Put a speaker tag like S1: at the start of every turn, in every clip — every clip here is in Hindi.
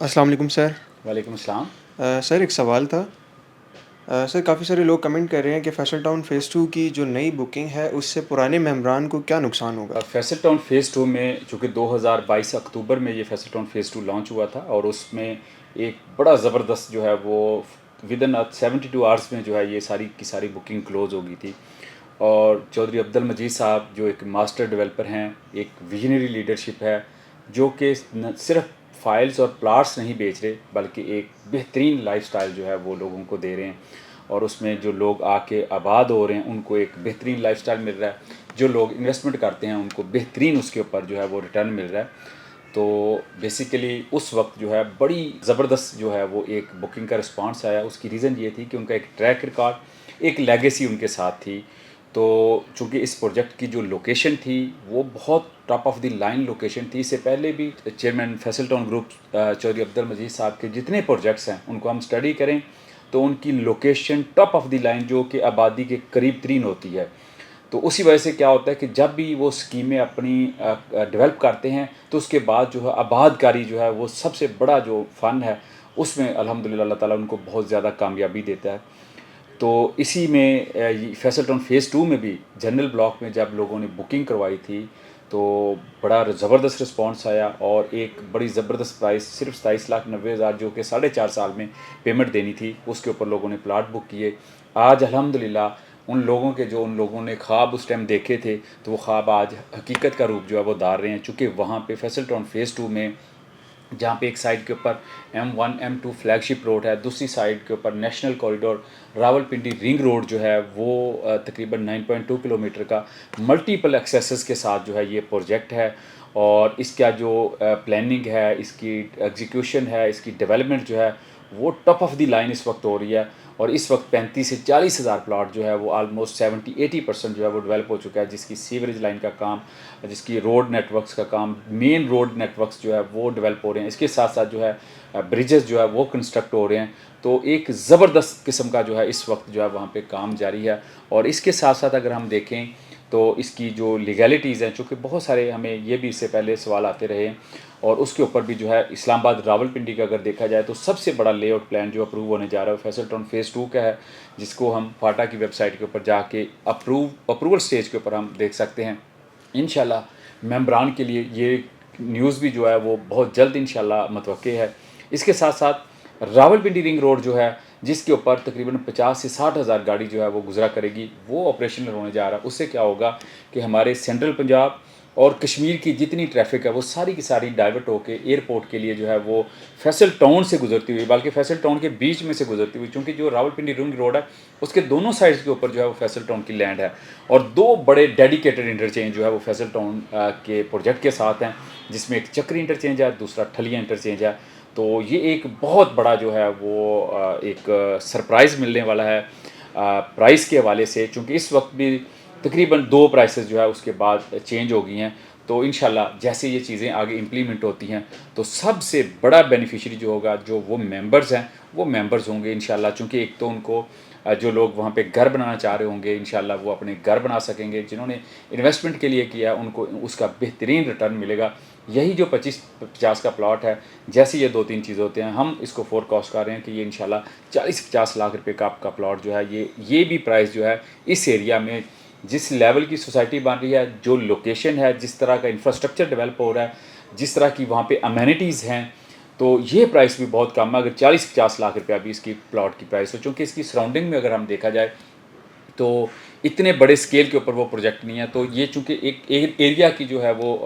S1: अस्सलाम वालेकुम सर।
S2: वालेकुम अस्सलाम।
S1: सर एक सवाल था। सर काफ़ी सारे लोग कमेंट कर रहे हैं कि फैसल टाउन फ़ेज़ 2 की जो नई बुकिंग है उससे पुराने मेंबरान को क्या नुकसान होगा?
S2: फैसल टाउन फ़ेज़ 2 में चूँकि 2022 अक्टूबर में ये फैसल टाउन फ़ेज़ 2 लॉन्च हुआ था और उसमें एक बड़ा ज़बरदस्त जो है वो विदिन 72 आवर्स में जो है ये सारी की सारी बुकिंग क्लोज़ हो गई थी। और चौधरी अब्दुल मजीद साहब जो एक मास्टर डेवलपर हैं, एक विजनरी लीडरशिप है, जो कि न सिर्फ फाइल्स और प्लॉट्स नहीं बेच रहे बल्कि एक बेहतरीन लाइफ़स्टाइल जो है वो लोगों को दे रहे हैं। और उसमें जो लोग आके आबाद हो रहे हैं उनको एक बेहतरीन लाइफ़स्टाइल मिल रहा है। जो लोग इन्वेस्टमेंट करते हैं उनको बेहतरीन उसके ऊपर जो है वो रिटर्न मिल रहा है। तो बेसिकली उस वक्त जो है बड़ी ज़बरदस्त जो है वो एक बुकिंग का रिस्पांस आया। उसकी रीज़न ये थी कि उनका एक ट्रैक रिकॉर्ड, एक लेगेसी उनके साथ थी। तो चूँकि इस प्रोजेक्ट की जो लोकेशन थी वो बहुत top of the line location थी। इससे पहले भी chairman Faisal town group Chaudhry Abdul Majeed साहब के जितने प्रोजेक्ट्स हैं उनको हम स्टडी करें तो उनकी location top of the line जो कि आबादी के करीब तरीन होती है। तो उसी वजह से क्या होता है कि जब भी वो स्कीमें अपनी डेवलप करते हैं तो उसके बाद जो है आबादकारी जो है वो सबसे बड़ा जो फ़न है उसमें अल्हम्दुलिल्लाह अल्लाह ताला उनको बहुत ज़्यादा कामयाबी देता है। तो इसी में फैसल टाउन फ़ेज़ 2 में भी जनरल ब्लॉक में जब लोगों ने बुकिंग करवाई थी तो बड़ा ज़बरदस्त रिस्पांस आया और एक बड़ी ज़बरदस्त प्राइस सिर्फ 27,90,000 जो कि 4.5 साल में पेमेंट देनी थी उसके ऊपर लोगों ने प्लाट बुक किए। आज अल्हम्दुलिल्लाह उन लोगों ने ख्वाब उस टाइम देखे थे तो वो ख्वाब आज हकीकत का रूप जो है वो धार रहे हैं। चूँकि वहाँ पे फैसल टाउन फ़ेज़ 2 में जहाँ पे एक साइड के ऊपर M1 M2 फ्लैगशिप रोड है, दूसरी साइड के ऊपर national corridor Rawalpindi ring road जो है वो तकरीबन 9.2 किलोमीटर का मल्टीपल एक्सेसेस के साथ जो है ये प्रोजेक्ट है। और इसका जो प्लानिंग है, इसकी एग्जीक्यूशन है, इसकी डेवलपमेंट जो है वो टॉप ऑफ द लाइन इस वक्त हो रही है। और इस वक्त 35 से 40 हज़ार प्लाट जो है वो ऑलमोस्ट 70-80% जो है वो डेवलप हो चुका है, जिसकी सीवरेज लाइन का काम, जिसकी रोड नेटवर्क्स का काम, मेन रोड नेटवर्क्स जो है वो डेवलप हो रहे हैं। इसके साथ साथ जो है ब्रिजेस जो है वो कंस्ट्रक्ट हो रहे हैं। तो एक ज़बरदस्त किस्म का जो है इस वक्त जो है वहाँ पे काम जारी है। और इसके साथ साथ अगर हम देखें तो इसकी जो लीगैलिटीज़ हैं, चूँकि बहुत सारे हमें ये भी इससे पहले सवाल आते रहे और उसके ऊपर भी जो है इस्लामाबाद रावलपिंडी का अगर देखा जाए तो सबसे बड़ा लेआउट प्लान जो अप्रूव होने जा रहा है फैसल टाउन फ़ेज़ 2 का है, जिसको हम फाटा की वेबसाइट के ऊपर जाके अप्रूवल स्टेज के ऊपर हम देख सकते हैं। इंशाल्लाह मेंबरान के लिए ये न्यूज़ भी जो है वो बहुत जल्द इंशाल्लाह मतवक्के है। इसके साथ साथ रावलपिंडी रिंग रोड जो है जिसके ऊपर तकरीबन 50 से 60 हज़ार गाड़ी जो है वो गुजरा करेगी, वो ऑपरेशनल होने जा रहा है। उससे क्या होगा कि हमारे सेंट्रल पंजाब और कश्मीर की जितनी ट्रैफिक है वो सारी की सारी डाइवर्ट होके एयरपोर्ट के लिए जो है वो फैसल टाउन से गुजरती हुई, बल्कि फैसल टाउन के बीच में से गुजरती हुई, क्योंकि जो रावलपिंडी रिंग रोड है उसके दोनों साइड्स के ऊपर जो है वो फैसल टाउन की लैंड है। और दो बड़े डेडिकेटेड इंटरचेंज जो है वो फैसल टाउन के प्रोजेक्ट के साथ हैं, जिसमें एक चक्री इंटरचेंज है, दूसरा ठलिया इंटरचेंज है। तो ये एक बहुत बड़ा जो है वो एक सरप्राइज़ मिलने वाला है प्राइस के हवाले से, चूँकि इस वक्त भी तकरीबन 2 प्राइसेस जो है उसके बाद चेंज हो गई हैं। तो इंशाल्लाह जैसे ये चीज़ें आगे इम्प्लीमेंट होती हैं तो सबसे बड़ा बेनिफिशियरी जो होगा, जो वो मेंबर्स हैं, वो मेंबर्स होंगे इंशाल्लाह। चूँकि एक तो उनको जो लोग वहाँ पे घर बनाना चाह रहे होंगे इंशाल्लाह वो अपने घर बना सकेंगे। जिन्होंने इन्वेस्टमेंट के लिए किया उनको उसका बेहतरीन रिटर्न मिलेगा। यही जो 25-50 का प्लॉट है, जैसे ये 2-3 चीज़ें होते हैं, हम इसको फोरकास्ट कर रहे हैं कि ये इंशाल्लाह 40-50 लाख रुपए का आपका प्लॉट जो है ये भी प्राइस जो है इस एरिया में जिस लेवल की सोसाइटी बन रही है, जो लोकेशन है, जिस तरह का इंफ्रास्ट्रक्चर डेवलप हो रहा है, जिस तरह की वहाँ पे अमेनिटीज़ हैं, तो ये प्राइस भी बहुत कम है। अगर 40-50 लाख रुपया भी इसकी प्लॉट की प्राइस हो, चूँकि इसकी सराउंडिंग में अगर हम देखा जाए तो इतने बड़े स्केल के ऊपर वो प्रोजेक्ट नहीं है। तो ये चूँकि एक एरिया की जो है वो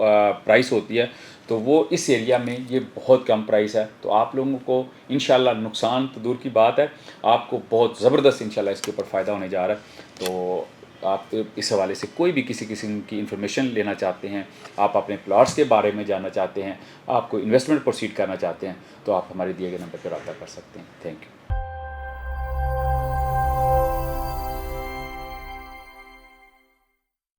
S2: प्राइस होती है, तो वो इस एरिया में ये बहुत कम प्राइस है। तो आप लोगों को इंशाल्लाह नुकसान तो दूर की बात है, आपको बहुत ज़बरदस्त इंशाल्लाह इसके ऊपर फ़ायदा होने जा रहा है। तो आप इस हवाले से कोई भी किसी किस्म की इन्फॉर्मेशन लेना चाहते हैं, आप अपने प्लॉट्स के बारे में जानना चाहते हैं, आप कोई इन्वेस्टमेंट प्रोसीड करना चाहते हैं, तो आप हमारे दिए गए नंबर पर रब्ता कर सकते हैं। Thank you.